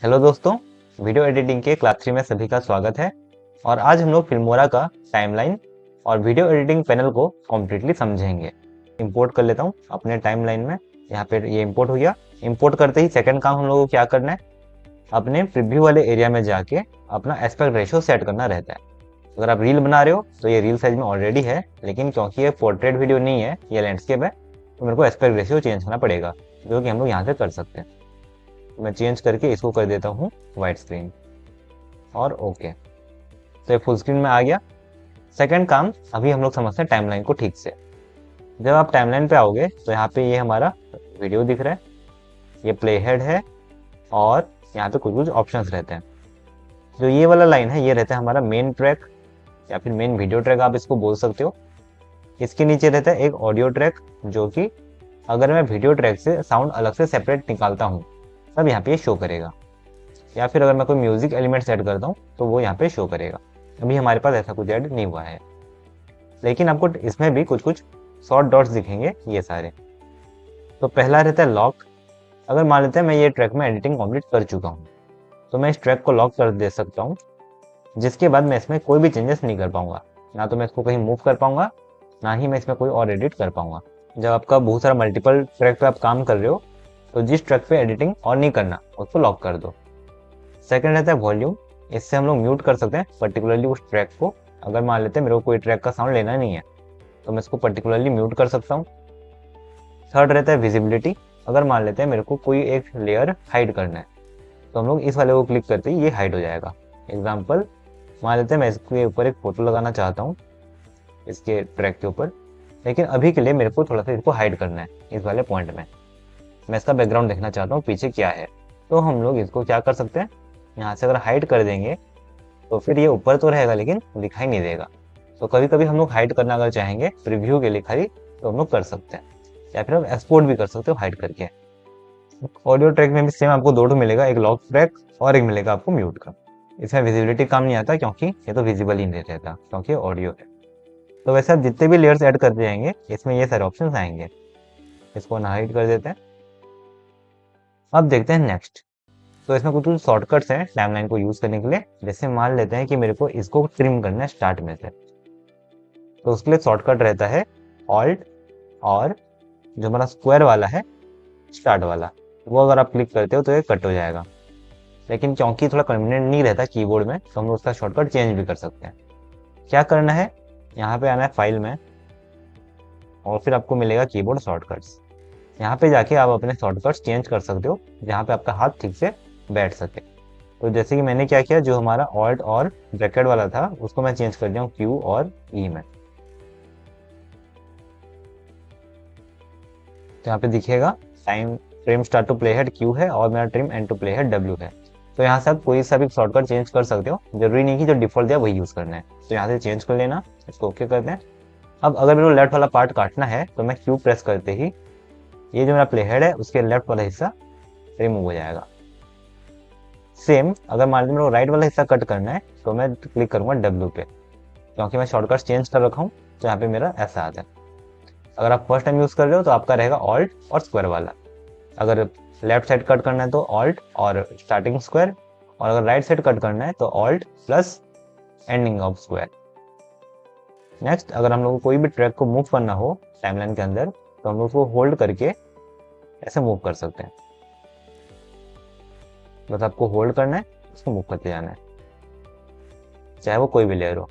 Hello दोस्तों, video editing के class 3 में सभी का स्वागत है। और आज हम लोग फिल्मोरा का टाइमलाइन और वीडियो एडिटिंग पैनल को कम्प्लीटली समझेंगे। इंपोर्ट कर लेता हूँ अपने टाइमलाइन में। यहाँ पे ये इंपोर्ट हो गया। इंपोर्ट करते ही सेकंड काम हम लोगों को क्या करना है, अपने प्रीव्यू वाले एरिया में जाके अपना एस्पेक्ट रेशियो सेट करना रहता है। अगर आप रील बना रहे हो तो ये रील साइज में ऑलरेडी है, लेकिन क्योंकि ये पोर्ट्रेट वीडियो नहीं है, ये लैंडस्केप है, तो मेरे को एस्पेक्ट रेशियो चेंज करना पड़ेगा, जो कि हम लोग यहाँ से कर सकते हैं। मैं चेंज करके इसको कर देता हूँ वाइट स्क्रीन और ओके, तो ये फुल स्क्रीन में आ गया। सेकंड काम अभी हम लोग समझते हैं टाइमलाइन को ठीक से। जब आप टाइमलाइन पे आओगे तो यहाँ पे ये हमारा वीडियो दिख रहा है, ये प्ले हेड है और यहाँ पे कुछ कुछ ऑप्शंस रहते हैं। जो ये वाला लाइन है ये रहता है हमारा मेन ट्रैक या फिर मेन वीडियो ट्रैक आप इसको बोल सकते हो। इसके नीचे रहता है एक ऑडियो ट्रैक, जो कि अगर मैं वीडियो ट्रैक से साउंड अलग से सेपरेट निकालता हूँ तब यहाँ पे ये शो करेगा, या फिर अगर मैं कोई म्यूजिक एलिमेंट सेट करता हूँ तो वो यहाँ पे शो करेगा। अभी हमारे पास ऐसा कुछ ऐड नहीं हुआ है, लेकिन आपको इसमें भी कुछ कुछ शॉर्ट डॉट्स दिखेंगे ये सारे। तो पहला रहता है लॉक। अगर मान लेते हैं मैं ये ट्रैक में एडिटिंग कंप्लीट कर चुका हूँ तो मैं इस ट्रैक को लॉक कर दे सकता हूँ, जिसके बाद मैं इसमें कोई भी चेंजेस नहीं कर पाऊंगा। ना तो मैं इसको कहीं मूव कर पाऊंगा, ना ही मैं इसमें कोई और एडिट कर पाऊंगा। जब आपका बहुत सारा मल्टीपल ट्रैक पे आप काम कर रहे हो तो जिस ट्रैक पे एडिटिंग और नहीं करना उसको लॉक कर दो। सेकंड रहता है वॉल्यूम। इससे हम लोग म्यूट कर सकते हैं पर्टिकुलरली उस ट्रैक को। अगर मान लेते हैं मेरे को कोई ट्रैक का साउंड लेना नहीं है तो मैं इसको पर्टिकुलरली म्यूट कर सकता हूँ। थर्ड रहता है विजिबिलिटी। अगर मान लेते हैं मेरे को कोई एक लेयर हाइड करना है तो हम लोग इस वाले को क्लिक करते ही ये हाइड हो जाएगा। एग्जाम्पल मान लेते हैं मैं इसके ऊपर एक फोटो लगाना चाहता हूँ इसके ट्रैक के ऊपर, लेकिन अभी के लिए मेरे को थोड़ा सा इसको हाइड करना है इस वाले पॉइंट में। मैं इसका बैकग्राउंड देखना चाहता हूँ पीछे क्या है, तो हम लोग इसको क्या कर सकते हैं, यहाँ से अगर हाइड कर देंगे तो फिर ये ऊपर तो रहेगा लेकिन दिखाई नहीं देगा। तो कभी कभी हम लोग हाइड करना अगर चाहेंगे प्रीव्यू के लिए खाली तो हम लोग कर सकते हैं, या फिर हम एक्सपोर्ट भी कर सकते हो हाइड करके। ऑडियो ट्रैक में भी सेम आपको दो मिलेगा, एक लॉक ट्रैक और एक मिलेगा आपको म्यूट का। इसमें विजिबिलिटी काम नहीं आता क्योंकि ये तो विजिबल ही नहीं रहता क्योंकि ऑडियो है। तो वैसे आप जितने भी लेयर्स ऐड करते जाएंगे इसमें ये सारे ऑप्शन आएंगे। इसको ना हाइड कर देते हैं। अब देखते हैं नेक्स्ट। तो इसमें कुछ शॉर्टकट्स हैं टाइमलाइन को यूज करने के लिए। जैसे मान लेते हैं कि मेरे को इसको ट्रिम करना है स्टार्ट में से, तो उसके लिए शॉर्टकट रहता है ऑल्ट और जो हमारा स्क्वायर वाला है स्टार्ट वाला, वो अगर आप क्लिक करते हो तो ये कट हो जाएगा। लेकिन क्योंकि थोड़ा कन्वीनियंट नहीं रहता कीबोर्ड में तो हम लोग उसका शॉर्टकट चेंज भी कर सकते हैं। क्या करना है, यहाँ पे आना है फाइल में और फिर आपको मिलेगा कीबोर्ड शॉर्टकट्स। यहाँ पे जाके आप अपने शॉर्टकट्स चेंज कर सकते हो जहाँ पे आपका हाथ ठीक से बैठ सके। तो जैसे कि मैंने क्या किया, जो हमारा ऑल्ट और ब्रैकेट वाला था उसको मैं चेंज कर दिया हूँ क्यू और ई में। तो यहाँ पे दिखेगा time trim start to play head Q है और मेरा trim end to play head W है। तो यहाँ से आप कोई सा भी शॉर्टकट चेंज कर सकते हो, जरूरी नहीं कि जो डिफॉल्ट दिया वही यूज करना है। तो यहाँ से चेंज कर लेना, इसको ओके करते हैं। अब अगर मेरे को लेफ्ट वाला पार्ट काटना है तो मैं क्यू प्रेस करते ही ये जो मेरा प्ले हेड है उसके लेफ्ट वाला हिस्सा रिमूव हो जाएगा। सेम अगर मान लीजिए मेरे को राइट वाला हिस्सा कट करना है तो मैं क्लिक करूंगा डब्ल्यू पे, क्योंकि मैं शॉर्टकट चेंज कर रखा हूँ तो यहाँ पे मेरा ऐसा आता है। अगर आप फर्स्ट टाइम यूज कर रहे हो तो आपका रहेगा ऑल्ट और स्क्वायर वाला। अगर लेफ्ट साइड कट करना है तो ऑल्ट और स्टार्टिंग स्क्वायर, और अगर राइट साइड कट करना है तो alt plus ending of square. Next, अगर हम लोग को कोई भी ट्रैक को मूव करना हो टाइमलाइन के अंदर तो हम लोग उसको होल्ड करके ऐसे मूव कर सकते हैं। बस आपको होल्ड करना है, उसको मूव करते जाना है, चाहे वो कोई भी लेयर हो।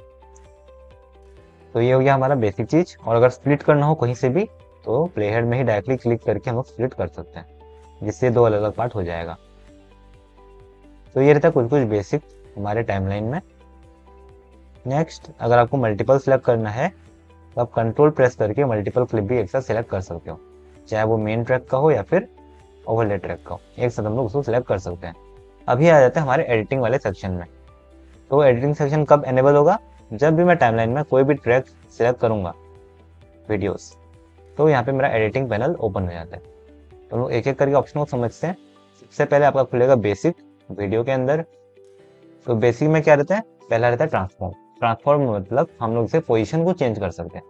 तो ये हो गया हमारा बेसिक चीज। और अगर स्प्लिट करना हो कहीं से भी तो प्ले हेड में ही डायरेक्टली क्लिक करके हम लोग स्प्लिट कर सकते हैं, जिससे दो अलग अलग पार्ट हो जाएगा। तो ये रहता है कुछ कुछ बेसिक हमारे टाइमलाइन में। नेक्स्ट, अगर आपको मल्टीपल सेलेक्ट करना है तो आप कंट्रोल प्रेस करके मल्टीपल क्लिप भी एक साथ सेलेक्ट कर सकते हो, चाहे वो मेन ट्रैक का हो या फिर ओवरले ट्रैक का हो, एक साथ हम लोग उसको सिलेक्ट कर सकते हैं। अभी आ जाते हैं हमारे एडिटिंग वाले सेक्शन में। तो एडिटिंग सेक्शन कब एनेबल होगा, जब भी मैं टाइमलाइन में कोई भी ट्रैक सिलेक्ट करूंगा वीडियोस, तो यहाँ पे मेरा एडिटिंग पैनल ओपन हो जाता है। तो हम लोग एक एक करके ऑप्शन को समझते हैं। सबसे पहले आपका खुलेगा बेसिक वीडियो के अंदर। तो बेसिक में क्या रहता है, पहला रहता है ट्रांसफॉर्म। ट्रांसफॉर्म मतलब हम लोग इसे पोजीशन को चेंज कर सकते हैं।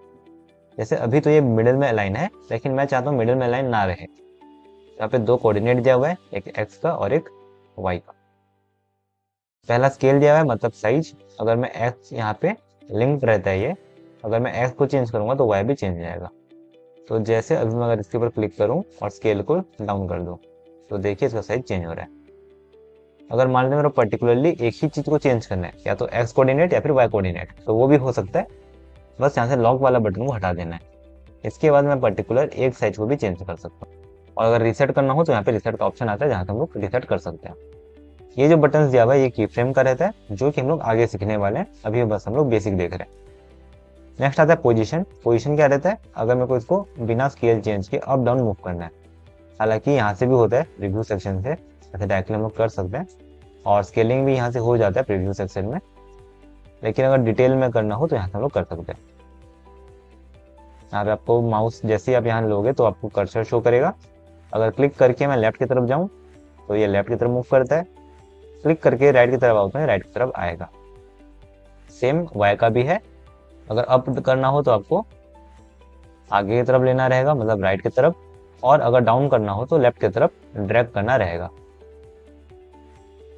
जैसे अभी तो ये मिडिल में अलाइन है, लेकिन मैं चाहता हूँ मिडिल में अलाइन ना रहे। यहाँ पे दो कोऑर्डिनेट दिया हुआ है, एक एक्स का और एक वाई का। पहला स्केल दिया हुआ है मतलब साइज, अगर मैं एक्स यहाँ पे लिंक्ड रहता है ये, अगर मैं एक्स को चेंज करूंगा तो वाई भी चेंज हो जाएगा। तो जैसे अभी मैं अगर इसके ऊपर क्लिक करूं और स्केल को डाउन कर दूं तो देखिए इसका साइज चेंज हो रहा है। अगर मान लें मेरा पर्टिकुलरली एक ही चीज को चेंज करना है, या तो एक्स कोऑर्डिनेट या फिर वाई कोऑर्डिनेट, तो वो भी हो सकता है। बस यहाँ से लॉक वाला बटन को हटा देना है। इसके बाद मैं पर्टिकुलर एक साइज को भी चेंज कर सकता हूँ। और अगर रीसेट करना हो तो यहाँ पे रीसेट का ऑप्शन आता है, जहाँ से हम लोग रीसेट कर सकते हैं। ये जो बटन दिया हुआ है ये की फ्रेम का रहता है, जो कि हम लोग आगे सीखने वाले हैं, अभी बस हम लोग बेसिक देख रहे हैं। नेक्स्ट आता है पोजीशन। पोजीशन क्या रहता है, अगर मेरे को इसको बिना स्केल चेंज के अप डाउन मूव करना है। हालांकि यहाँ से भी होता है रिव्यू सेक्शन से, ऐसे डायरेक्टली हम लोग कर सकते हैं, और स्केलिंग भी यहाँ से हो जाता है प्रीव्यू सेक्शन में। लेकिन अगर डिटेल में करना हो तो यहाँ से हम लोग कर सकते हैं। यहाँ पे आपको माउस जैसे ही आप यहाँ लोगे तो आपको कर्सर शो करेगा। अगर क्लिक करके मैं लेफ्ट की तरफ जाऊँ तो ये लेफ्ट की तरफ मूव करता है, क्लिक करके राइट की तरफ आऊँ तो राइट की तरफ आएगा। सेम वाई का भी है, अगर अप करना हो तो आपको आगे की तरफ लेना रहेगा, मतलब राइट की तरफ, और अगर डाउन करना हो तो लेफ्ट की तरफ ड्रैग करना रहेगा।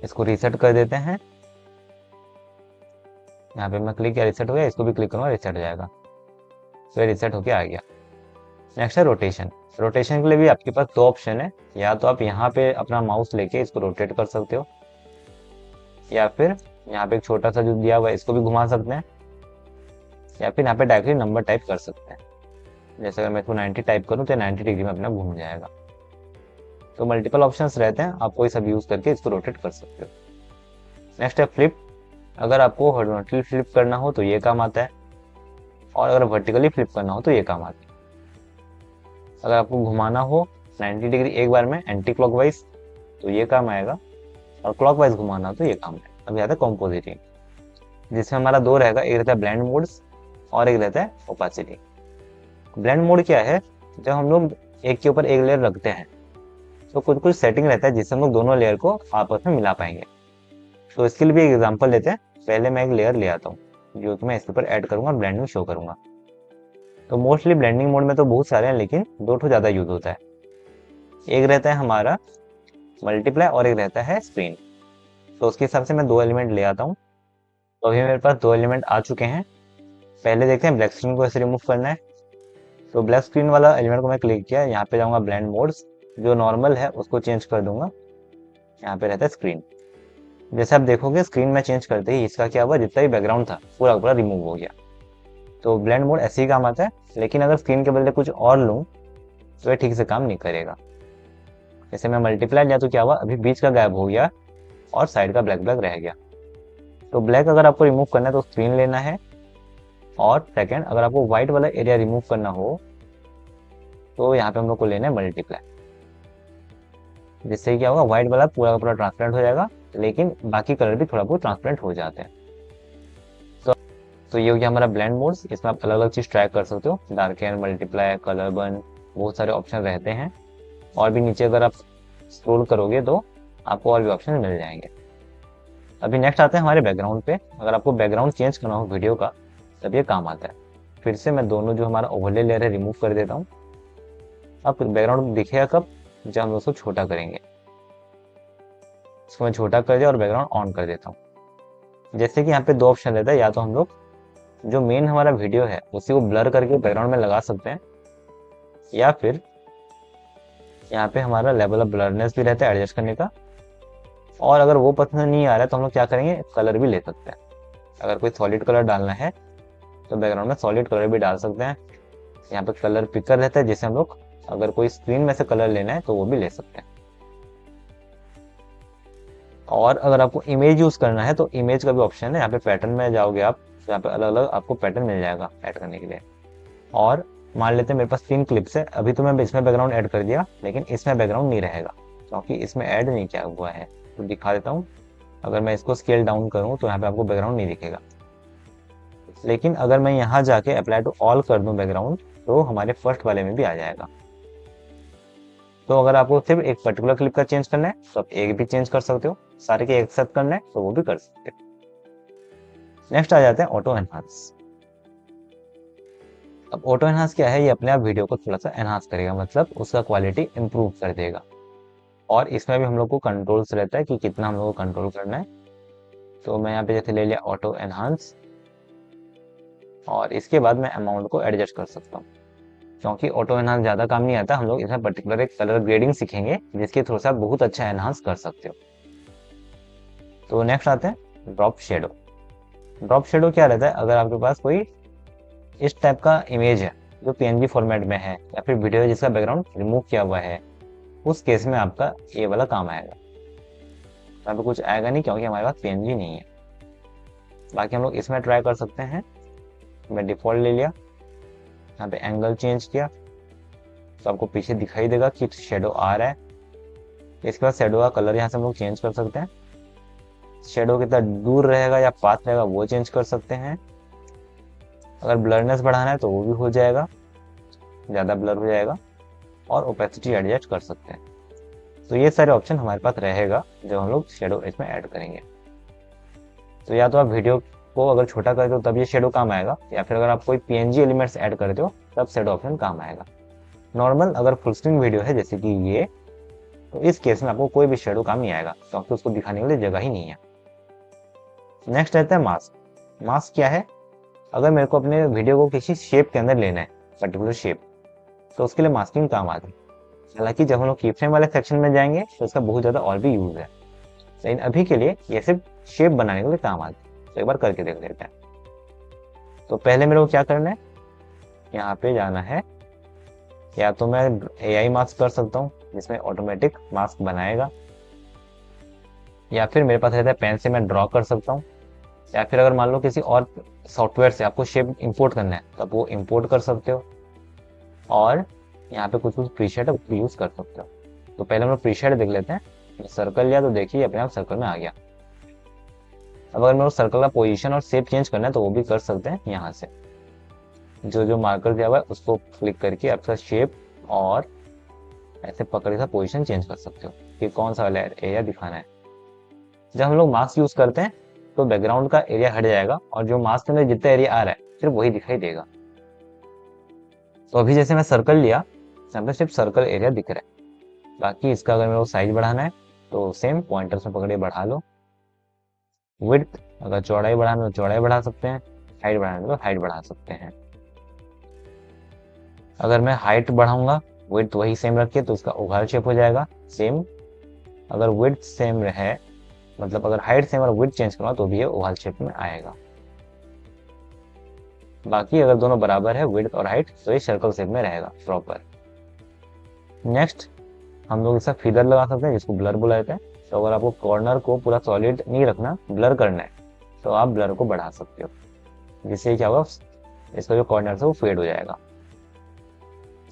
इसको रीसेट कर देते हैं। यहाँ पे मैं क्लिक किया रीसेट हो गया, इसको भी क्लिक करूंगा रीसेट हो जाएगा, फिर रीसेट होके आ गया। नेक्स्ट है रोटेशन। रोटेशन के लिए भी आपके पास दो ऑप्शन है, या तो आप यहाँ पे अपना माउस लेके इसको रोटेट कर सकते हो, या फिर यहाँ पे एक छोटा सा जो दिया हुआ है इसको भी घुमा सकते हैं, या फिर यहाँ पे डायरेक्टली नंबर टाइप कर सकते हैं। जैसे अगर मैं इसको 90 टाइप करूँ तो 90 डिग्री में अपना घूम जाएगा। तो मल्टीपल ऑप्शंस रहते हैं, आप कोई सब यूज करके इसको रोटेट कर सकते हो। नेक्स्ट है फ्लिप। अगर आपको हॉरिजॉन्टली फ्लिप करना हो तो ये काम आता है, और अगर वर्टिकली फ्लिप करना हो तो ये काम आता है। अगर आपको घुमाना हो 90 डिग्री एक बार में एंटी क्लॉकवाइज तो ये काम आएगा, और क्लॉकवाइज घुमाना हो तो ये काम है। अभी आता है कॉम्पोजिटिंग, जिसमें हमारा दो रहेगा, एक रहता है ब्लेंड मोड्स और एक रहता है ओपासिटी। ब्लेंड मोड क्या है, जब हम लोग एक के ऊपर एक लेयर रखते हैं तो कुछ कुछ सेटिंग रहता है जिससे हम लोग दोनों लेयर को आपस में मिला पाएंगे। तो इसके लिए भी एक एग्जांपल लेते हैं। पहले मैं एक लेयर ले आता हूँ जो कि मैं इसके ऊपर ऐड करूंगा और ब्लेंडिंग शो करूंगा। तो मोस्टली ब्लेंडिंग मोड में तो बहुत सारे हैं, लेकिन दो ठो ज़्यादा यूज होता है। एक रहता है हमारा मल्टीप्लाई और एक रहता है स्क्रीन। तो उसके हिसाब से मैं दो एलिमेंट ले आता हूँ। तो अभी मेरे पास दो एलिमेंट आ चुके हैं। पहले देखते हैं ब्लैक स्क्रीन को ऐसे रिमूव करना है। तो ब्लैक स्क्रीन वाला एलिमेंट को मैं क्लिक किया, यहाँ पे जाऊँगा ब्लेंड मोड्स, जो नॉर्मल है उसको चेंज कर दूंगा। यहाँ पे रहता है स्क्रीन। जैसे आप देखोगे स्क्रीन में चेंज करते ही इसका क्या हुआ, जितना भी बैकग्राउंड था पूरा पूरा रिमूव हो गया। तो ब्लेंड मोड ऐसे ही काम आता है, लेकिन अगर स्क्रीन के बदले कुछ और लूँ तो ये ठीक से काम नहीं करेगा। जैसे मैं मल्टीप्लाई लिया तो क्या हुआ, अभी बीच का गायब हो गया और साइड का ब्लैक ब्लैक रह गया। तो ब्लैक अगर आपको रिमूव करना है तो स्क्रीन लेना है, और सेकेंड अगर आपको व्हाइट वाला एरिया रिमूव करना हो तो यहाँ पे हम लोग को लेना है मल्टीप्लाई। जिससे क्या होगा, व्हाइट वाला पूरा का पूरा ट्रांसपेरेंट हो जाएगा, लेकिन बाकी कलर भी थोड़ा बहुत ट्रांसपेरेंट हो जाते हैं। तो ये हो गया हमारा ब्लेंड मोड्स। इसमें आप अलग अलग चीज़ ट्राई कर सकते हो, डार्कन, मल्टीप्लाई, कलर बर्न, बहुत सारे ऑप्शन रहते हैं। और भी नीचे अगर आप स्क्रॉल करोगे तो आपको और भी ऑप्शन मिल जाएंगे। अभी नेक्स्ट आते हैं हमारे बैकग्राउंड पे। अगर आपको बैकग्राउंड चेंज करना हो वीडियो का तब ये काम आता है। फिर से मैं दोनों जो हमारा ओवरले लेयर है रिमूव कर देता हूँ। अब बैकग्राउंड दिखेगा कब, जब हम उसको छोटा करेंगे। इसको मैं छोटा कर दिया और बैकग्राउंड ऑन कर देता हूँ। जैसे कि यहाँ पे दो ऑप्शन रहता है, या तो हम लोग जो मेन हमारा वीडियो है उसी को ब्लर करके बैकग्राउंड में लगा सकते हैं, या फिर यहाँ पे हमारा लेवल ऑफ ब्लरनेस भी रहता है एडजस्ट करने का। और अगर वो पसंद नहीं आ रहा है तो हम लोग क्या करेंगे, कलर भी ले सकते हैं। अगर कोई सॉलिड कलर डालना है तो बैकग्राउंड में सॉलिड कलर भी डाल सकते हैं। यहाँ पे कलर पिकर रहता है, जिससे हम लोग अगर कोई स्क्रीन में से कलर लेना है तो वो भी ले सकते हैं। और अगर आपको इमेज यूज करना है तो इमेज का भी ऑप्शन है। यहाँ पे पैटर्न में जाओगे आप, तो यहाँ पे अलग अलग आपको पैटर्न मिल जाएगा ऐड करने के लिए। और मान लेते हैं मेरे पास 3 क्लिप्स है, अभी तो मैं इसमें बैकग्राउंड ऐड कर दिया, लेकिन इसमें बैकग्राउंड नहीं रहेगा क्योंकि इसमें ऐड नहीं किया हुआ है। तो दिखा देता हूँ। अगर मैं इसको स्केल डाउन करूँ तो यहाँ पे आपको बैकग्राउंड नहीं दिखेगा, लेकिन अगर मैं यहाँ जाके अप्लाई टू ऑल कर दूँ बैकग्राउंड तो हमारे फर्स्ट वाले में भी आ जाएगा। तो अगर आपको सिर्फ एक पर्टिकुलर क्लिप का चेंज करना है तो आप एक भी चेंज कर सकते हो, सारे के एक साथ करना है तो वो भी कर सकते हो। नेक्स्ट आ जाते हैं ऑटो एनहांस। अब ऑटो एनहांस क्या है, ये अपने आप वीडियो को थोड़ा सा एनहांस करेगा, मतलब उसका क्वालिटी इंप्रूव कर देगा। और इसमें भी हम लोग को कंट्रोल्स रहता है कि कितना हम लोग को कंट्रोल करना है। तो मैं यहाँ पे जैसे ले लिया ऑटो एनहांस, और इसके बाद मैं अमाउंट को एडजस्ट कर सकता हूँ। क्योंकि ऑटो एनहांस ज़्यादा काम नहीं आता, हम लोग इसमें पर्टिकुलर एक कलर ग्रेडिंग सीखेंगे जिसके थ्रू से आप बहुत अच्छा एनहांस कर सकते हो। तो नेक्स्ट आते हैं ड्रॉप शेडो। ड्रॉप शेडो क्या रहता है, अगर आपके पास कोई इस टाइप का इमेज है जो पीएनजी फॉर्मेट में है, या फिर वीडियो जिसका बैकग्राउंड रिमूव किया हुआ है, उस केस में आपका ये वाला काम आएगा। यहाँ पे कुछ आएगा नहीं क्योंकि हमारे पास पीएनजी नहीं है। बाकी हम लोग इसमें ट्राई कर सकते हैं। मैं डिफॉल्ट ले लिया, यहाँ पे एंगल चेंज किया तो आपको पीछे दिखाई देगा कि शेडो आ रहा है। इसके बाद शेडो का कलर यहाँ से हम लोग चेंज कर सकते हैं। शेडो कितना दूर रहेगा या पाथ रहेगा वो चेंज कर सकते हैं। अगर ब्लरनेस बढ़ाना है तो वो भी हो जाएगा, ज़्यादा ब्लर हो जाएगा। और ओपेसिटी एडजस्ट कर सकते हैं। तो ये सारे ऑप्शन हमारे पास रहेगा जब हम लोग शेडो इसमें ऐड करेंगे। तो या तो आप वीडियो को अगर छोटा करते हो तब ये शेडो काम आएगा, या फिर अगर आप कोई पीएनजी एलिमेंट्स ऐड करते हो तब शेडो ऑप्शन काम आएगा। नॉर्मल अगर फुल स्क्रीन वीडियो है जैसे कि ये, तो इस केस में आपको कोई भी शेडो काम नहीं आएगा क्योंकि उसको दिखाने के लिए जगह ही नहीं है। नेक्स्ट रहता है मास्क। मास्क क्या है, अगर मेरे को अपने वीडियो को किसी शेप के अंदर लेना है, पर्टिकुलर शेप, तो उसके लिए मास्किंग काम आती है। हालांकि जब हम लोग कीफ्रेम वाले सेक्शन में जाएंगे तो इसका बहुत ज़्यादा और भी यूज़ है, लेकिन अभी के लिए ये सिर्फ शेप बनाने के लिए काम आती है। तो एक बार करके देख लेते हैं। तो पहले मेरे को क्या करना है, यहाँ पे जाना है, या तो मैं एआई मास्क कर सकता हूँ जिसमें ऑटोमेटिक मास्क बनाएगा, या फिर मेरे पास रहता है पेन से मैं ड्रॉ कर सकता हूँ, या फिर अगर मान लो किसी और सॉफ्टवेयर से आपको शेप इंपोर्ट करना है तो आप वो इंपोर्ट कर सकते हो। और यहाँ पे कुछ प्रीसेट है उसको यूज़ कर सकते हो। तो पहले हम लोग प्रीसेट देख लेते हैं। सर्कल लिया तो देखिए अपने आप सर्कल में आ गया। अब अगर मेरे को सर्कल का पोजीशन और शेप चेंज करना है तो वो भी कर सकते हैं। यहाँ से जो जो मार्कर दिया हुआ है उसको क्लिक करके आपका शेप और ऐसे पकड़ के पोजीशन चेंज कर सकते हो कि कौन सा वाला एरिया दिखाना है। जब हम लोग मास्क यूज करते हैं तो बैकग्राउंड का एरिया हट जाएगा और जो मास्क के अंदर जितना एरिया आ रहा है सिर्फ वही दिखाई देगा। तो अभी जैसे मैं सर्कल लिया, यहाँ पे सिर्फ सर्कल एरिया दिख रहा है। बाकी इसका अगर मेरे को साइज बढ़ाना है तो सेम पॉइंटर से पकड़े बढ़ा लो। विड्थ अगर चौड़ाई बढ़ाना तो चौड़ाई बढ़ा सकते हैं, हाइट बढ़ाना तो हाइट बढ़ा सकते हैं। अगर मैं हाइट बढ़ाऊंगा, विड्थ वही सेम रखे तो उसका ओवल शेप हो जाएगा सेम। अगर विड्थ सेम रहे, मतलब अगर हाइट सेम और विड्थ चेंज करना तो भी ये ओवल शेप में आएगा। बाकी अगर दोनों बराबर है विड्थ और हाइट तो ये सर्कल शेप में रहेगा प्रॉपर। नेक्स्ट हम लोग इसका फिगर लगा सकते हैं जिसको ब्लर बुलाते हैं। तो अगर आपको कॉर्नर को पूरा सॉलिड नहीं रखना, ब्लर करना है, तो आप ब्लर को बढ़ा सकते हो, जिससे क्या होगा इसका जो कॉर्नर है वो फेड हो जाएगा।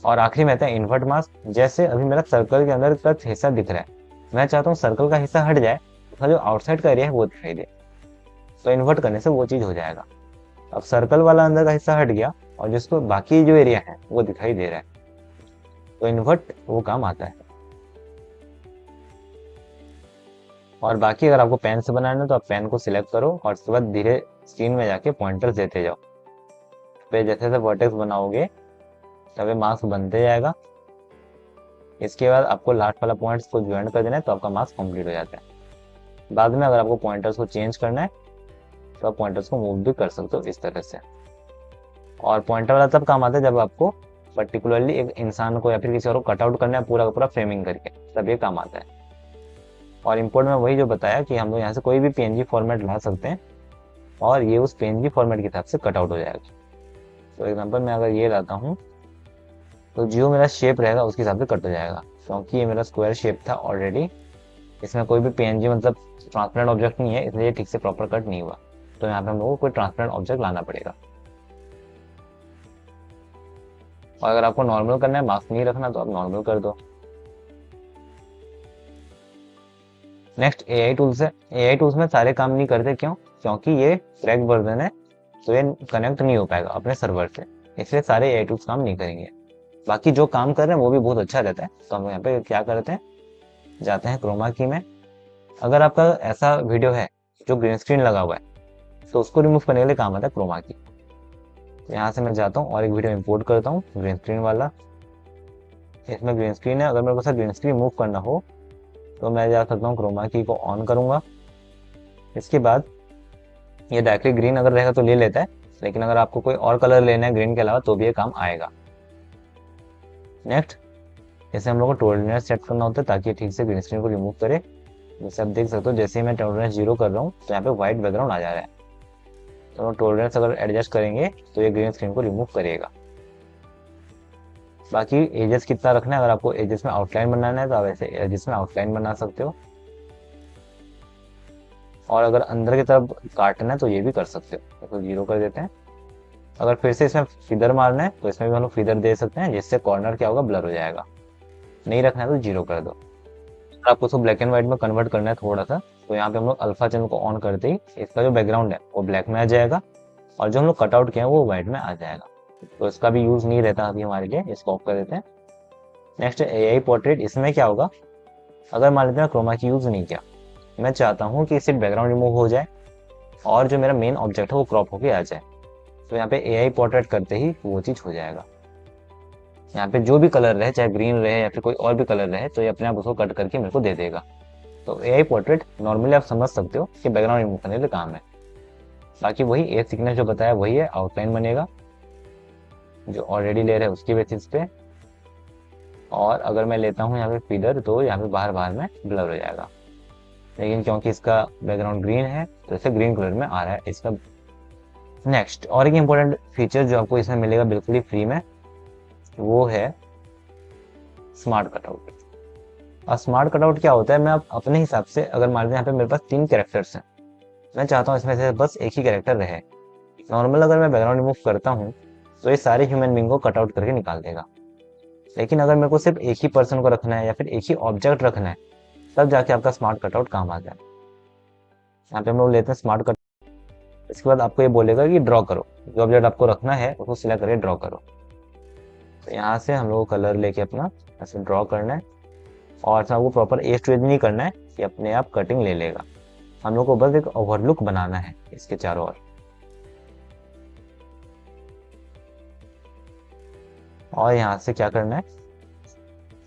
और आखिरी में आता है इन्वर्ट मास्क। जैसे अभी मेरा सर्कल के अंदर का हिस्सा दिख रहा है, मैं चाहता हूँ सर्कल का हिस्सा हट जाए, तो जो आउटसाइड का एरिया है वो दिखाई दे। तो इन्वर्ट करने से वो चीज हो जाएगा। अब सर्कल वाला अंदर का हिस्सा हट गया और जिसको बाकी जो एरिया है वो दिखाई दे रहा है, तो इन्वर्ट वो काम आता है। और बाकी अगर आपको पेन से बनाना है तो आप पेन को सिलेक्ट करो और उसके बाद धीरे स्क्रीन में जाके पॉइंटर्स देते जाओ। फिर जैसे जैसे वर्टेक्स बनाओगे तभी मास्क बनते जाएगा। इसके बाद आपको लास्ट वाला पॉइंट्स को ज्वाइन कर देना है तो आपका मास्क कंप्लीट हो जाता है। बाद में अगर आपको पॉइंटर्स को चेंज करना है तो आप पॉइंटर्स को मूव भी कर सकते हो इस तरह से। और पॉइंटर वाला तब काम आता है जब आपको पर्टिकुलरली एक इंसान को या फिर किसी और को कटआउट करना है पूरा का पूरा फ्रेमिंग करके, तब ये काम आता है। और इम्पोर्ट में वही जो बताया कि हम लोग यहाँ से कोई भी पीएनजी फॉर्मेट ला सकते हैं और ये उस पीएनजी फॉर्मेट के हिसाब से कटआउट हो जाएगा। तो एग्जाम्पल मैं अगर ये लाता हूँ तो जो मेरा शेप रहेगा उसके हिसाब से कट हो जाएगा, क्योंकि ये मेरा स्क्वायर शेप था ऑलरेडी, इसमें कोई भी पीएनजी मतलब ट्रांसपेरेंट ऑब्जेक्ट नहीं है, इसलिए ठीक से प्रॉपर कट नहीं हुआ। तो यहाँ पे हम लोगों को कोई ट्रांसपेरेंट ऑब्जेक्ट लाना पड़ेगा। और अगर आपको नॉर्मल करना है, मास्क नहीं रखना, तो आप नॉर्मल कर दो। नेक्स्ट एआई टूल्स है। एआई टूल्स में सारे काम नहीं करते, क्यों? क्योंकि ये क्रैक वर्जन है तो ये कनेक्ट नहीं हो पाएगा अपने सर्वर से, इसलिए सारे एआई टूल्स काम नहीं करेंगे। बाकी जो काम कर रहे हैं वो भी बहुत अच्छा रहता है। तो हम यहाँ पे क्या करते हैं, जाते हैं क्रोमा की में। अगर आपका ऐसा वीडियो है जो ग्रीन स्क्रीन लगा हुआ है तो उसको रिमूव करने के लिए काम आता है क्रोमा की। तो यहाँ से मैं जाता हूँ और एक वीडियो इंपोर्ट करता हूँ ग्रीन स्क्रीन वाला। इसमें ग्रीन स्क्रीन है, अगर मेरे को ग्रीन स्क्रीन मूव करना हो तो मैं जा सकता हूँ क्रोमा की को ऑन करूँगा। इसके बाद ये डायरेक्टली ग्रीन अगर रहेगा तो ले लेता है, लेकिन अगर आपको कोई और कलर लेना है ग्रीन के अलावा तो भी ये काम आएगा। नेक्स्ट, जैसे हम लोग को टोलरेंस सेट करना होता है ताकि ये ठीक से ग्रीन स्क्रीन को रिमूव करे। जैसे आप देख सकते हो, जैसे ही मैं टोलरेंस 0 कर रहा हूँ तो यहाँ पे व्हाइट बैकग्राउंड आ जा रहा है। तो टोलरेंस अगर एडजस्ट करेंगे तो ये ग्रीन स्क्रीन को रिमूव करेगा। बाकी एजेस कितना रखना है, अगर आपको एजेस में आउटलाइन बनाना है तो आप ऐसे एजेस में आउटलाइन बना सकते हो, और अगर अंदर की तरफ काटना है तो ये भी कर सकते हो। तो 0 कर देते हैं। अगर फिर से इसमें फीदर मारना है तो इसमें भी हम लोग फीदर दे सकते हैं, जिससे कॉर्नर क्या होगा, ब्लर हो जाएगा। नहीं रखना है तो 0 कर दो। अगर आपको उसको ब्लैक एंड व्हाइट में कन्वर्ट करना है थोड़ा सा, तो यहाँ पे हम लोग अल्फा चैनल को ऑन करते ही इसका जो बैकग्राउंड है वो ब्लैक में आ जाएगा, और जो हम लोग कटआउट किए हैं वो व्हाइट में आ जाएगा। तो इसका भी यूज नहीं रहता अभी हमारे लिए, इसको ऑफ कर देते हैं। नेक्स्ट AI पोर्ट्रेट, इसमें क्या होगा, अगर मान लेते हैं क्रोमा की यूज नहीं किया, मैं चाहता हूँ कि सिर्फ बैकग्राउंड रिमूव हो जाए और जो मेरा मेन ऑब्जेक्ट है वो क्रॉप होके आ जाए, तो यहाँ पे AI पोर्ट्रेट करते ही वो चीज हो जाएगा। यहाँ पे जो भी कलर रहे, चाहे ग्रीन रहे या फिर कोई और भी कलर रहे, तो ये अपने आप उसको कट करके मेरे को दे देगा। तो AI पोर्ट्रेट नॉर्मली आप समझ सकते हो कि बैकग्राउंड रिमूव करने के काम है। बाकी वही एज थिकनेस जो बताया वही है, आउटलाइन बनेगा जो ऑलरेडी ले रहे हैं उसकी बेसिस पे। और अगर मैं लेता हूँ यहाँ पे फीदर, तो यहाँ पे बाहर बाहर में ब्लर हो जाएगा, लेकिन क्योंकि इसका बैकग्राउंड ग्रीन है तो इसे ग्रीन कलर में आ रहा है इसका। नेक्स्ट, और एक इम्पोर्टेंट फीचर जो आपको इसमें मिलेगा बिल्कुल ही फ्री में, वो है स्मार्ट कटआउट। और स्मार्ट कटआउट क्या होता है, मैं अपने हिसाब से, अगर मान लीजिए यहाँ पे मेरे पास 3 कैरेक्टर्स हैं, मैं चाहता हूँ इसमें से बस एक ही कैरेक्टर रहे। नॉर्मल अगर मैं बैकग्राउंड रिमूव करता हूँ तो ये सारे ह्यूमन बींग को कटआउट करके निकाल देगा, लेकिन अगर मेरे को सिर्फ एक ही पर्सन को रखना है या फिर एक ही ऑब्जेक्ट रखना है, तब जाके आपका स्मार्ट कटआउट काम आ जाए। यहाँ पे हम लोग लेते हैं स्मार्ट कट। इसके बाद आपको ये बोलेगा कि ड्रॉ करो, जो ऑब्जेक्ट आपको रखना है उसको सिलेक्ट करके ड्रॉ करो। तो यहाँ से हम लोग को कलर लेके अपना ऐसे ड्रॉ करना है, और आपको प्रॉपर एज टू एज नहीं करना है कि अपने आप कटिंग ले लेगा। हम लोग को बस एक ओवरलुक बनाना है इसके चारों ओर। और यहाँ से क्या करना है,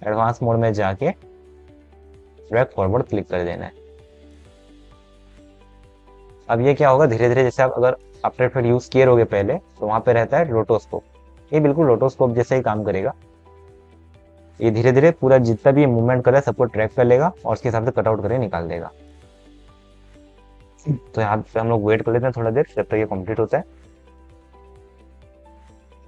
एडवांस मोड में जाके ड्रैग फॉरवर्ड क्लिक कर देना है। अब ये क्या होगा, धीरे धीरे जैसे आप अगर आफ्टर इफेक्ट यूज किए रहोगे पहले, तो वहां पे रहता है रोटोस्कोप, ये बिल्कुल रोटोस्कोप जैसे ही काम करेगा। ये धीरे धीरे पूरा जितना भी मूवमेंट कर रहा है सबको ट्रैक कर लेगा और उसके हिसाब से कटआउट करके निकाल देगा। तो यहाँ पे हम लोग वेट कर लेते हैं थोड़ा देर, जब तक ये कंप्लीट होता है।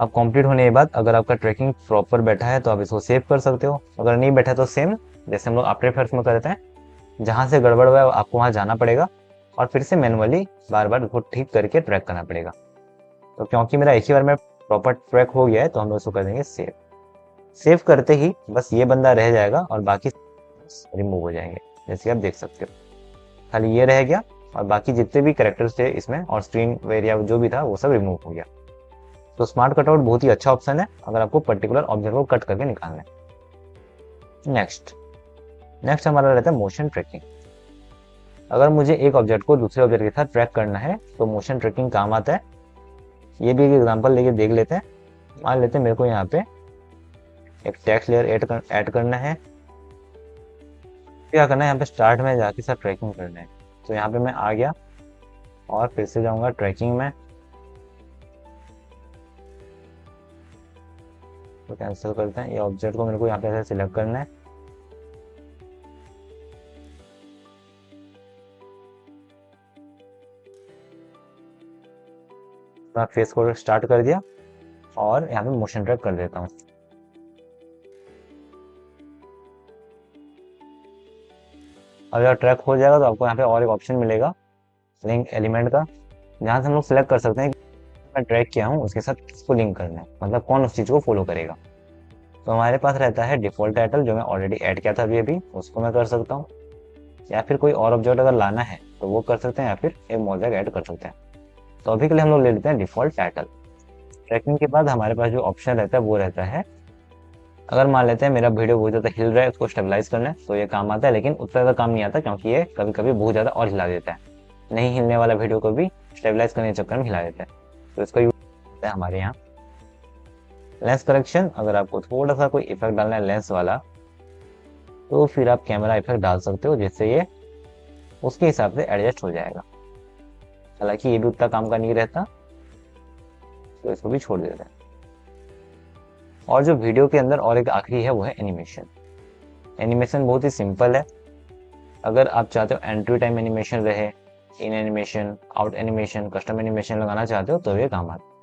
अब कंप्लीट होने के बाद अगर आपका ट्रैकिंग प्रॉपर बैठा है तो आप इसको सेव कर सकते हो, अगर नहीं बैठा तो सेम जैसे हम लोग आफ्टर इफेक्ट्स में करते हैं, जहाँ से गड़बड़ हुआ है आपको वहाँ जाना पड़ेगा और फिर से मैनुअली बार बार उसको ठीक करके ट्रैक करना पड़ेगा। तो क्योंकि मेरा एक ही बार में प्रॉपर ट्रैक हो गया है तो हम लोग इसको कर देंगे सेव। सेव करते ही बस ये बंदा रह जाएगा और बाकी रिमूव हो जाएंगे, जैसे आप देख सकते हो। खाली ये रह गया और बाकी जितने भी कैरेक्टर्स थे इसमें और स्क्रीन एरिया जो भी था वो सब रिमूव हो गया। तो स्मार्ट कटआउट बहुत ही अच्छा ऑप्शन है अगर आपको पर्टिकुलर ऑब्जेक्ट को कट करके निकालना है। नेक्स्ट हमारा रहता है मोशन ट्रैकिंग। अगर मुझे एक ऑब्जेक्ट को दूसरे ऑब्जेक्ट के साथ ट्रैक करना है तो मोशन ट्रैकिंग काम आता है। ये भी एक एग्जांपल लेके देख लेते हैं। मान लेते हैं मेरे को यहाँ पे एक टेक्स्ट लेयर ऐड करना है। क्या करना है, यहाँ पे स्टार्ट में जाके सब ट्रैकिंग करना है। तो यहाँ पे मैं आ गया और फिर से जाऊंगा ट्रैकिंग में, तो कैंसिल करते हैं। ये ऑब्जेक्ट को मेरे को यहाँ पे ऐसे सिलेक्ट करना है। तो फेस को स्टार्ट कर दिया और यहाँ पे मोशन ट्रैक कर देता हूँ। अब जब ट्रैक हो जाएगा तो आपको यहाँ पे और एक ऑप्शन मिलेगा लिंक एलिमेंट का, जहाँ से हम लोग सिलेक्ट कर सकते हैं कि मैं ट्रैक किया हूँ उसके साथ किसको लिंक करना है, मतलब कौन उस चीज़ को फॉलो करेगा। तो हमारे पास रहता है डिफॉल्ट टाइटल जो मैं ऑलरेडी ऐड किया था अभी, उसको मैं कर सकता हूँ, या फिर कोई और ऑब्जेक्ट अगर लाना है तो वो कर सकते हैं, या फिर एक मोज़ेक ऐड कर सकते हैं। तो अभी के लिए हम लोग ले लेते हैं डिफॉल्ट टाइटल। ट्रैकिंग के बाद हमारे पास जो ऑप्शन रहता है वो रहता है, अगर मान लेते हैं मेरा वीडियो बहुत ज़्यादा हिल रहा है, उसको स्टेबलाइज करना है तो ये काम आता है, लेकिन उतना ज़्यादा काम नहीं आता क्योंकि ये कभी कभी बहुत ज़्यादा और हिला देता है। नहीं हिलने वाला वीडियो को भी स्टेबलाइज करने के चक्कर में हिला देता है, तो इसका यूज होता है हमारे यहाँ। लेंस करेक्शन, अगर आपको थोड़ा सा कोई इफेक्ट डालना है लेंस वाला, तो फिर आप कैमरा इफेक्ट डाल सकते हो, जिससे ये उसके हिसाब से एडजस्ट हो जाएगा। हालांकि ये भी उतना काम का नहीं रहता, तो इसको भी छोड़ देते हैं। और जो वीडियो के अंदर और एक आखिरी है वो है एनिमेशन। एनिमेशन बहुत ही सिंपल है। अगर आप चाहते हो एंट्री टाइम एनिमेशन रहे, इन animation, out animation, custom animation लगाना चाहते हो तो ये काम आता है।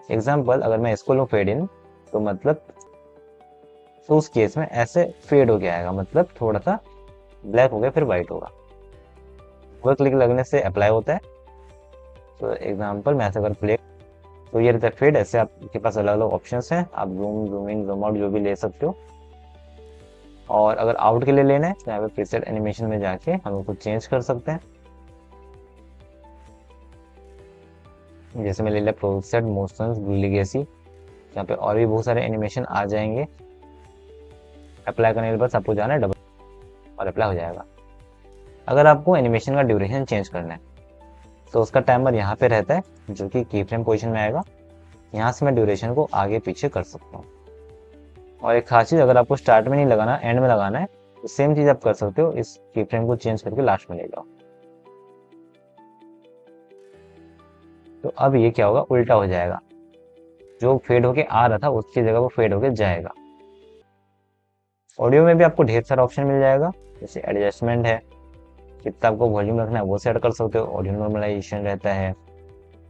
एग्जाम्पल, अगर मैं इसको लूँ फेड इन, तो मतलब तो उस केस में ऐसे फेड हो गया आएगा, मतलब थोड़ा सा ब्लैक हो गया फिर व्हाइट होगा। डबल क्लिक लगने से अप्लाई होता है। तो एग्जाम्पल मैं ऐसे अगर प्ले, तो ये रहता है फेड। ऐसे आपके पास अलग अलग ऑप्शंस हैं, आप zoom, zoom in, zoom out जो भी ले सकते हो। और अगर आउट के लिए लेना है तो यहाँ पे प्रीसेट एनिमेशन में जाके हम उसको चेंज कर सकते हैं। जैसे मैं ले लिया प्रोसेट मोशंस लीगेसी, यहाँ पे और भी बहुत सारे एनिमेशन आ जाएंगे। अप्लाई करने के बाद आपको जाना है डबल और अप्लाई हो जाएगा। अगर आपको एनिमेशन का ड्यूरेशन चेंज करना है तो उसका टाइमर यहाँ पे रहता है, जो कि की फ्रेम पोजिशन में आएगा। यहाँ से मैं ड्यूरेशन को आगे पीछे कर सकता हूँ। और एक खास चीज़, अगर आपको स्टार्ट में नहीं लगाना, एंड में लगाना है, तो सेम चीज़ आप कर सकते हो, इस की फ्रेम को चेंज करके लास्ट में ले जाओ। तो अब ये क्या होगा, उल्टा हो जाएगा। जो फेड होके आ रहा था उसकी जगह वो फेड होके जाएगा। ऑडियो में भी आपको ढेर सारा ऑप्शन मिल जाएगा, जैसे एडजस्टमेंट है, कितना आपको वॉल्यूम रखना है वो सेट कर सकते हो। ऑडियो नॉर्मलाइजेशन रहता है।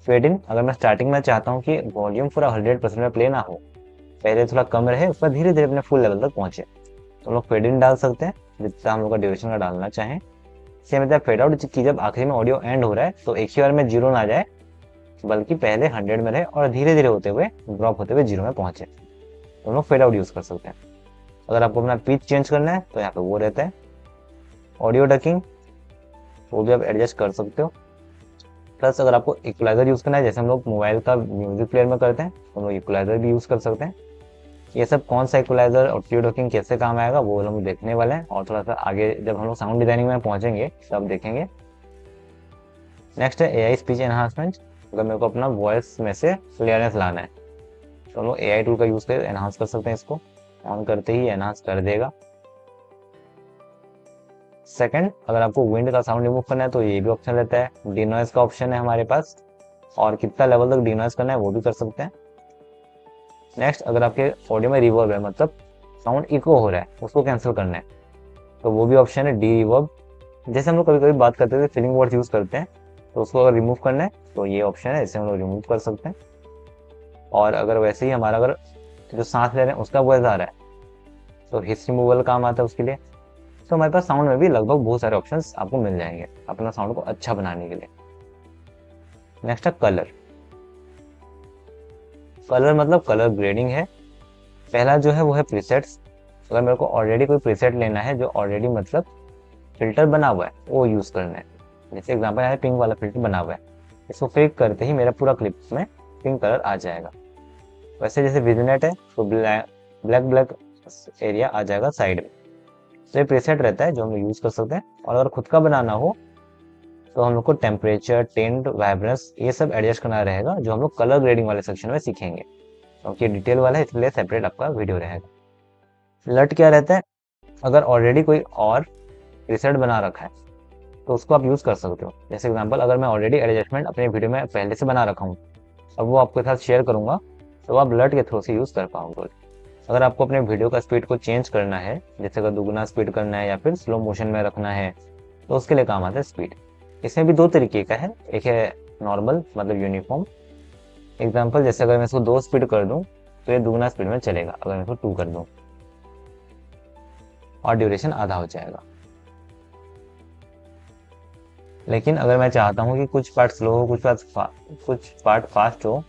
फेड इन, अगर मैं स्टार्टिंग में चाहता हूँ कि वॉल्यूम पूरा 100% में प्ले ना हो, पहले थोड़ा कम रहे, उसका धीरे धीरे अपने फुल लेवल तक पहुंचे, तो हम लोग फेड इन डाल सकते हैं जितना हम लोग का ड्यूरेशन का डालना चाहें। सेम रहता है फेड आउट, कि जब आखिरी में ऑडियो एंड हो रहा है तो एक ही बार में 0 ना जाए, बल्कि पहले 100 में रहे और धीरे धीरे होते हुए ड्रॉप होते हुए 0 में पहुंचे, तो हम लोग फेड आउट यूज कर सकते हैं। अगर आपको अपना पिच चेंज करना है तो यहाँ पे वो रहता है। ऑडियो डकिंग, वो भी आप एडजस्ट कर सकते हो। प्लस अगर आपको इक्वलाइजर यूज करना है, जैसे हम लोग मोबाइल का म्यूजिक प्लेयर में करते हैं, तो हम लोग इक्वलाइजर भी यूज कर सकते हैं। ये सब कौन सा इक्वलाइजर और ऑडियो डकिंग कैसे काम आएगा वो हम देखने वाले हैं, और थोड़ा सा आगे जब हम लोग साउंड डिजाइनिंग में पहुंचेंगे तब देखेंगे। नेक्स्ट है एआई स्पीच एनहांसमेंट। अगर मेरे को अपना वॉइस में से क्लियरेंस लाना है तो हम लोग एआई टूल का यूज कर एनहांस कर सकते हैं। इसको ऑन करते ही एनहांस कर देगा। सेकंड, अगर आपको विंड का साउंड रिमूव करना है तो ये भी ऑप्शन रहता है। डिनॉइज का ऑप्शन है हमारे पास, और कितना लेवल तक डिनॉइज करना है वो भी कर सकते हैं। नेक्स्ट, अगर आपके ऑडियो में रिवर्ब है, मतलब साउंड इको हो रहा है, उसको कैंसिल करना है, तो वो भी ऑप्शन है डी रिवर्ब। जैसे हम लोग कभी कभी बात करते थे फीलिंग वर्ड्स यूज करते हैं, तो उसको अगर रिमूव करना है तो ये ऑप्शन है, इसे हम लोग रिमूव कर सकते हैं। और अगर वैसे ही हमारा अगर जो सांस ले रहे हैं उसका वॉइस आ रहा है तो हिस रिमूवल काम आता है उसके लिए। तो हमारे पास साउंड में भी लगभग बहुत सारे ऑप्शंस आपको मिल जाएंगे अपना साउंड को अच्छा बनाने के लिए। नेक्स्ट है कलर। कलर मतलब कलर ग्रेडिंग है। पहला जो है वो है प्रीसेट्स। अगर मेरे को ऑलरेडी कोई प्रीसेट लेना है जो ऑलरेडी मतलब फिल्टर बना हुआ है वो यूज करना है, जैसे एग्जांपल है पिंक वाला फिल्टर बना हुआ है, इसको क्लिक करते ही मेरा पूरा क्लिप में पिंक कलर आ जाएगा। वैसे जैसे विजनेट है तो ब्लैक ब्लैक एरिया आ जाएगा साइड में। तो ये प्रीसेट रहता है जो हम लोग यूज कर सकते हैं। और अगर खुद का बनाना हो तो हम लोग को टेम्परेचर, टिंट, वाइब्रेंस ये सब एडजस्ट करना रहेगा, जो हम लोग कलर ग्रेडिंग वाले सेक्शन में सीखेंगे, क्योंकि डिटेल वाला है इसलिए सेपरेट आपका वीडियो रहेगा। लट क्या रहता है, अगर ऑलरेडी कोई और प्रीसेट बना रखा है तो उसको आप यूज कर सकते हो। जैसे एग्जांपल, अगर मैं ऑलरेडी एडजस्टमेंट अपने वीडियो में पहले से बना रखा हूँ, अब वो आपके साथ शेयर करूंगा तो आप लट के थ्रू से यूज कर पाओगे। अगर आपको अपने वीडियो का स्पीड को चेंज करना है, जैसे अगर दुगना स्पीड करना है या फिर स्लो मोशन में रखना है, तो उसके लिए काम आता है स्पीड। इसमें भी दो तरीके का है, एक है नॉर्मल मतलब यूनिफॉर्म। एग्जांपल, जैसे अगर मैं इसको 2 स्पीड कर दूं तो ये दुगना स्पीड में चलेगा, अगर मैं इसको 2 कर दूं और ड्यूरेशन आधा हो जाएगा। लेकिन अगर मैं चाहता हूँ कि कुछ पार्ट स्लो हो, कुछ पार्ट फास्ट हो,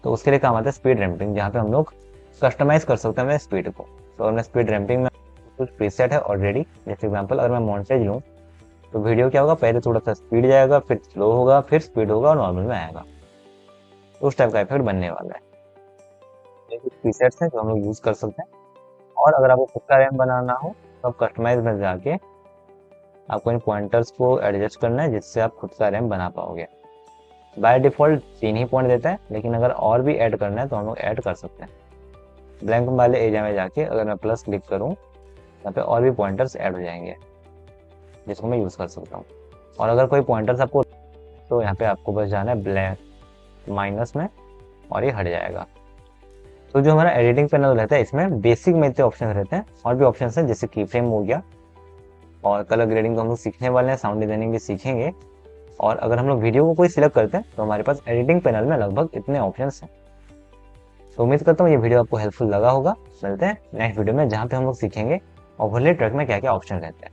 तो उसके लिए काम आता है स्पीड रैंपिंग, जहाँ पे हम लोग कस्टमाइज कर सकते हैं अपने स्पीड को। तो अगर मैं स्पीड रैंपिंग में कुछ प्रीसेट है ऑलरेडी, जैसे एग्जांपल अगर मैं मॉन्टेज लूँ तो वीडियो क्या होगा, पहले थोड़ा सा स्पीड जाएगा, फिर स्लो होगा, फिर स्पीड होगा और नॉर्मल में आएगा। तो उस टाइप का इफेक्ट बनने वाला है। ये कुछ प्रीसेट्स हैं जो हम लोग यूज कर सकते हैं। और अगर आपको खुद का रैम बनाना हो तो आप कस्टमाइज में जाके आपको इन पॉइंटर्स को एडजस्ट करना है, जिससे आप खुद का रैम बना पाओगे। बाय डिफॉल्ट 3 ही पॉइंट देता है, लेकिन अगर और भी ऐड करना है तो हम लोग ऐड कर सकते हैं। ब्लैंक वाले एरिया में जाके अगर मैं प्लस क्लिक करूँ, यहाँ पे और भी पॉइंटर्स ऐड हो जाएंगे जिसको मैं यूज कर सकता हूँ। और अगर कोई पॉइंटर्स आपको तो यहाँ पे आपको बस जाना है ब्लैक माइनस में और ये हट जाएगा। तो जो हमारा एडिटिंग पैनल रहता है इसमें बेसिक में इतने ऑप्शन रहते हैं, और भी ऑप्शन हैं जैसे की फ्रेम हो गया, और कलर ग्रेडिंग तो हम लोग सीखने वाले हैं, साउंड डिजाइनिंग भी सीखेंगे। और अगर हम लोग वीडियो को कोई सिलेक्ट करते हैं तो हमारे पास एडिटिंग पैनल में लगभग इतने ऑप्शंस हैं। तो उम्मीद करता हूँ ये वीडियो आपको हेल्पफुल लगा होगा। मिलते हैं नेक्स्ट वीडियो में जहाँ पे हम लोग सीखेंगे ओवरले ट्रैक में क्या क्या ऑप्शन रहते हैं।